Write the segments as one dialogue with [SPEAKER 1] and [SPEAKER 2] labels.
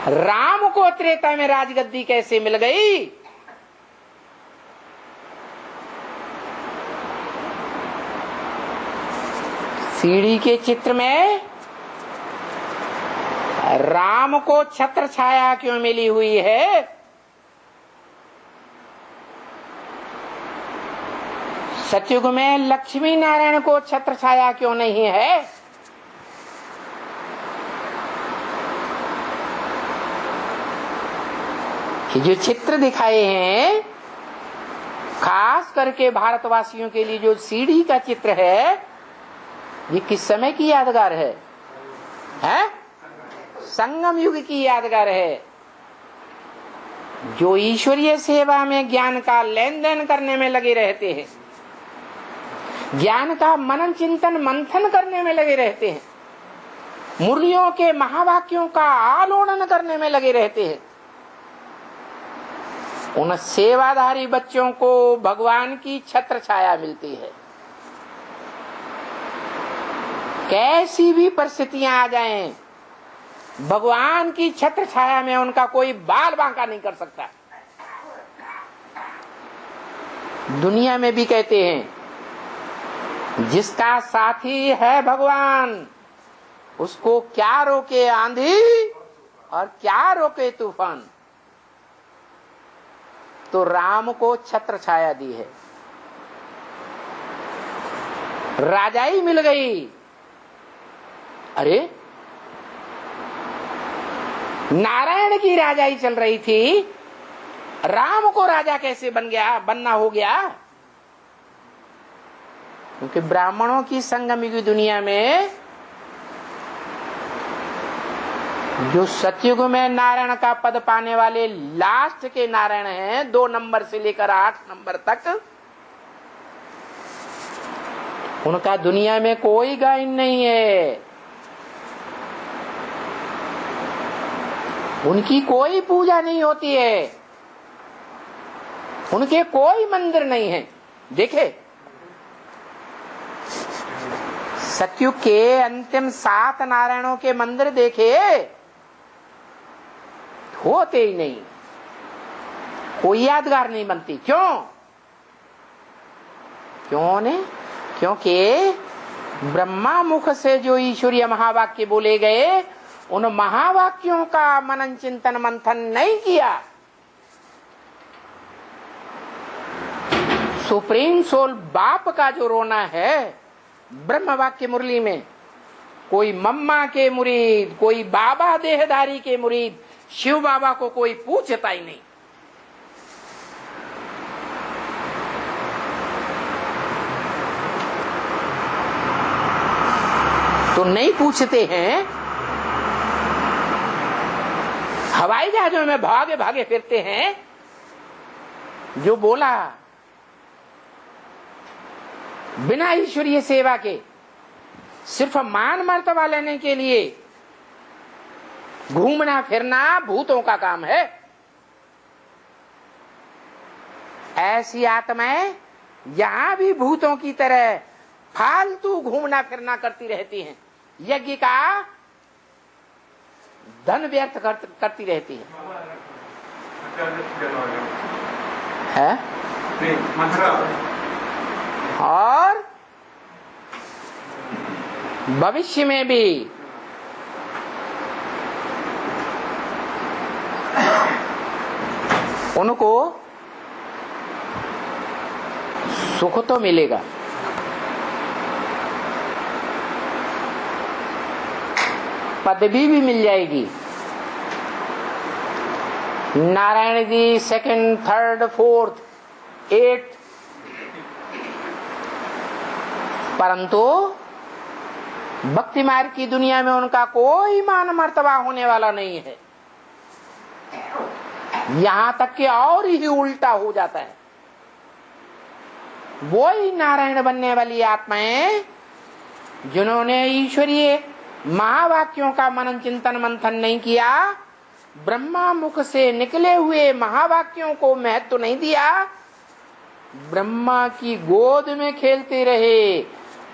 [SPEAKER 1] राम को त्रेता में राजगद्दी कैसे मिल गई? सीढ़ी के चित्र में राम को छत्र छाया क्यों मिली हुई है? सतयुग में लक्ष्मी नारायण को छत्र छाया क्यों नहीं है? जो चित्र दिखाए हैं खास करके भारतवासियों के लिए, जो सीढ़ी का चित्र है, ये किस समय की यादगार है? संगम युग की यादगार है। जो ईश्वरीय सेवा में ज्ञान का लेन देन करने में लगे रहते हैं, ज्ञान का मनन चिंतन मंथन करने में लगे रहते हैं, मुरलियों के महावाक्यों का आलोड़न करने में लगे रहते हैं, उन सेवाधारी बच्चों को भगवान की छत्र छाया मिलती है। कैसी भी परिस्थितियां आ जाएं, भगवान की छत्र छाया में उनका कोई बाल बांका नहीं कर सकता। दुनिया में भी कहते हैं जिसका साथी है भगवान, उसको क्या रोके आंधी और क्या रोके तूफान। तो राम को छत्र छाया दी है, राजाई मिल गई। अरे नारायण की राजाई चल रही थी, राम को राजा कैसे बनना हो गया? क्योंकि ब्राह्मणों की संगम की दुनिया में जो सतयुग में नारायण का पद पाने वाले लास्ट के नारायण हैं, 2 नंबर से लेकर 8 नंबर तक, उनका दुनिया में कोई गायन नहीं है, उनकी कोई पूजा नहीं होती है, उनके कोई मंदिर नहीं है। देखे सतयुग के अंतिम 7 नारायणों के मंदिर देखे, होते ही नहीं, कोई यादगार नहीं बनती। क्यों ने? क्योंकि ब्रह्मा मुख से जो ईश्वरीय महावाक्य बोले गए, उन महावाक्यों का मनन चिंतन मंथन नहीं किया। सुप्रीम सोल बाप का जो रोना है ब्रह्म वाक्य मुरली में, कोई मम्मा के मुरीद, कोई बाबा देहधारी के मुरीद, शिव बाबा को कोई पूछता ही नहीं। तो नहीं पूछते हैं, हवाई जहाजों में भागे भागे फिरते हैं। जो बोला बिना ईश्वरीय सेवा के, सिर्फ मान मर्तबा लेने के लिए घूमना फिरना भूतों का काम है। ऐसी आत्माएं यहां भी भूतों की तरह फालतू घूमना फिरना करती रहती हैं, यज्ञ का धन व्यर्थ करती रहती है? और भविष्य में भी उनको सुख तो मिलेगा, पदवी भी मिल जाएगी। Narayan ji 2nd, 3rd, 4th, 8th, परंतु भक्ति मार्ग की दुनिया में उनका कोई मान मर्तबा होने वाला नहीं है। यहां तक कि और ही उल्टा हो जाता है। वो ही नारायण बनने वाली आत्माएं जिन्होंने ईश्वरीय महावाक्यों का मनन चिंतन मंथन नहीं किया, ब्रह्मा मुख से निकले हुए महावाक्यों को महत्व नहीं दिया, ब्रह्मा की गोद में खेलते रहे,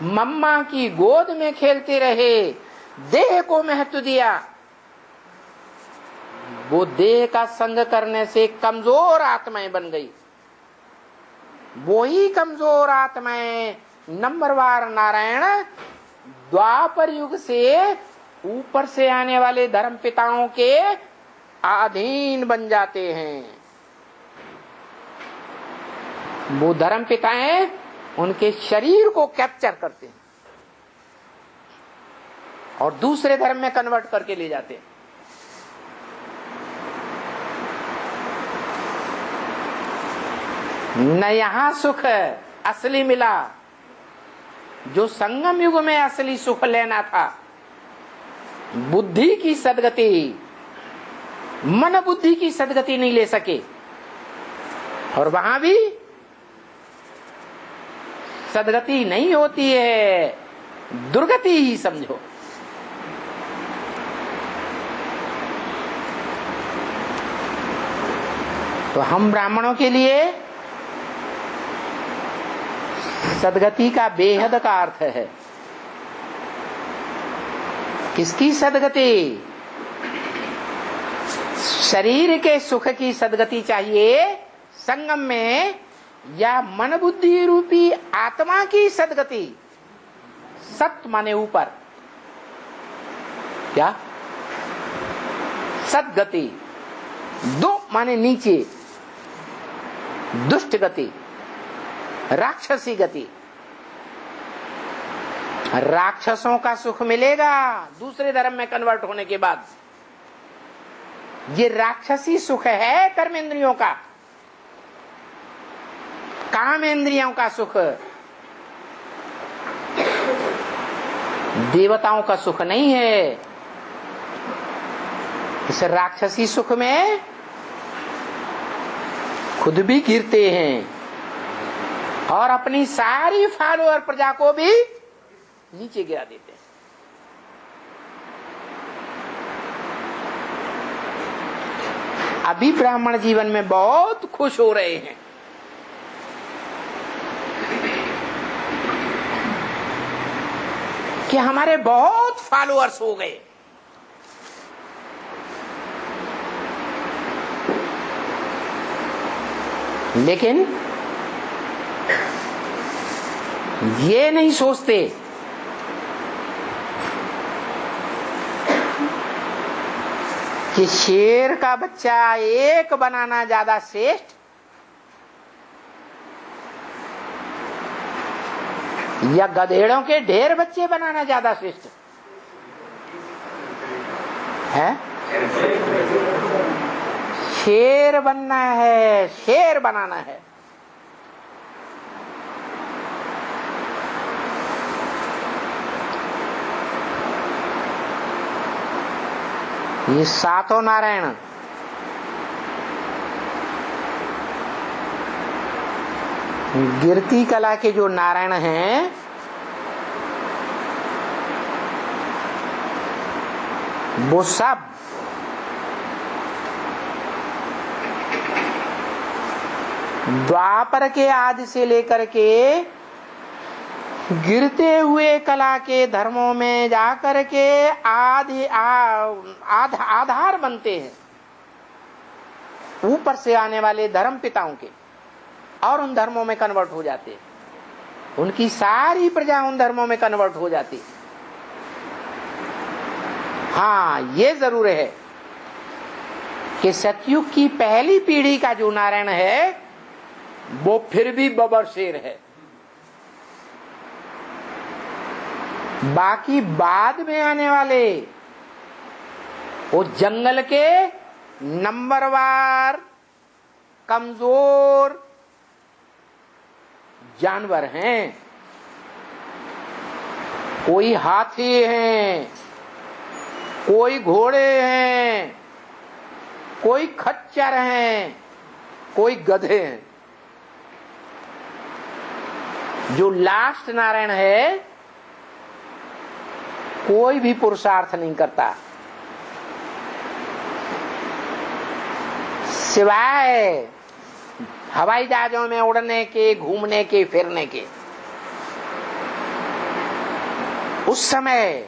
[SPEAKER 1] मम्मा की गोद में खेलते रहे, देह को महत्व दिया, वो देह का संग करने से कमजोर आत्माएं बन गई। वो ही कमजोर आत्माएं नंबरवार नारायण द्वापर युग से ऊपर से आने वाले धर्म पिताओं के अधीन बन जाते हैं। वो धर्म पिताएं उनके शरीर को कैप्चर करते हैं और दूसरे धर्म में कन्वर्ट करके ले जाते हैं। न यहां सुख असली मिला, जो संगम युग में असली सुख लेना था, बुद्धि की सदगति, मन बुद्धि की सदगति नहीं ले सके, और वहां भी सदगति नहीं होती है, दुर्गति ही समझो। तो हम ब्राह्मणों के लिए सदगति का बेहद का अर्थ है। किसकी सदगति? शरीर के सुख की सदगति चाहिए संगम में, या मन बुद्धि रूपी आत्मा की सदगति? सत माने ऊपर, क्या? सदगति। दो माने नीचे, दुष्ट गति, राक्षसी गति। राक्षसों का सुख मिलेगा दूसरे धर्म में कन्वर्ट होने के बाद। ये राक्षसी सुख है कर्मेंद्रियों का, कामेंद्रियों का सुख, देवताओं का सुख नहीं है। इस राक्षसी सुख में खुद भी गिरते हैं और अपनी सारी फॉलोअर प्रजा को भी नीचे गिरा देते हैं। अभी ब्राह्मण जीवन में बहुत खुश हो रहे हैं कि हमारे बहुत फॉलोअर्स हो गए। लेकिन ये नहीं सोचते कि शेर का बच्चा एक बनाना ज्यादा श्रेष्ठ या गधेड़ों के ढेर बच्चे बनाना ज्यादा श्रेष्ठ है। शेर बनना है, शेर बनाना है। ये सातों नारायण गिरती कला के जो नारायण हैं, वो सब द्वापर के आदि से लेकर के गिरते हुए कला के धर्मों में जाकर के आधार बनते हैं ऊपर से आने वाले धर्म पिताओं के, और उन धर्मों में कन्वर्ट हो जाते हैं। उनकी सारी प्रजा उन धर्मों में कन्वर्ट हो जाती है। हाँ, ये जरूर है कि सतयुग की पहली पीढ़ी का जो नारायण है वो फिर भी बबर शेर है। बाकी बाद में आने वाले वो जंगल के नंबरवार कमजोर जानवर हैं। कोई हाथी हैं, कोई घोड़े हैं, कोई खच्चर हैं, कोई गधे हैं। जो लास्ट नारायण है कोई भी पुरुषार्थ नहीं करता सिवाय हवाई जहाजों में उड़ने के, घूमने के, फिरने के। उस समय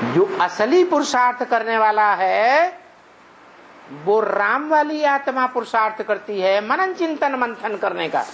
[SPEAKER 1] जो असली पुरुषार्थ करने वाला है वो राम वाली आत्मा पुरुषार्थ करती है मनन चिंतन मंथन करने का।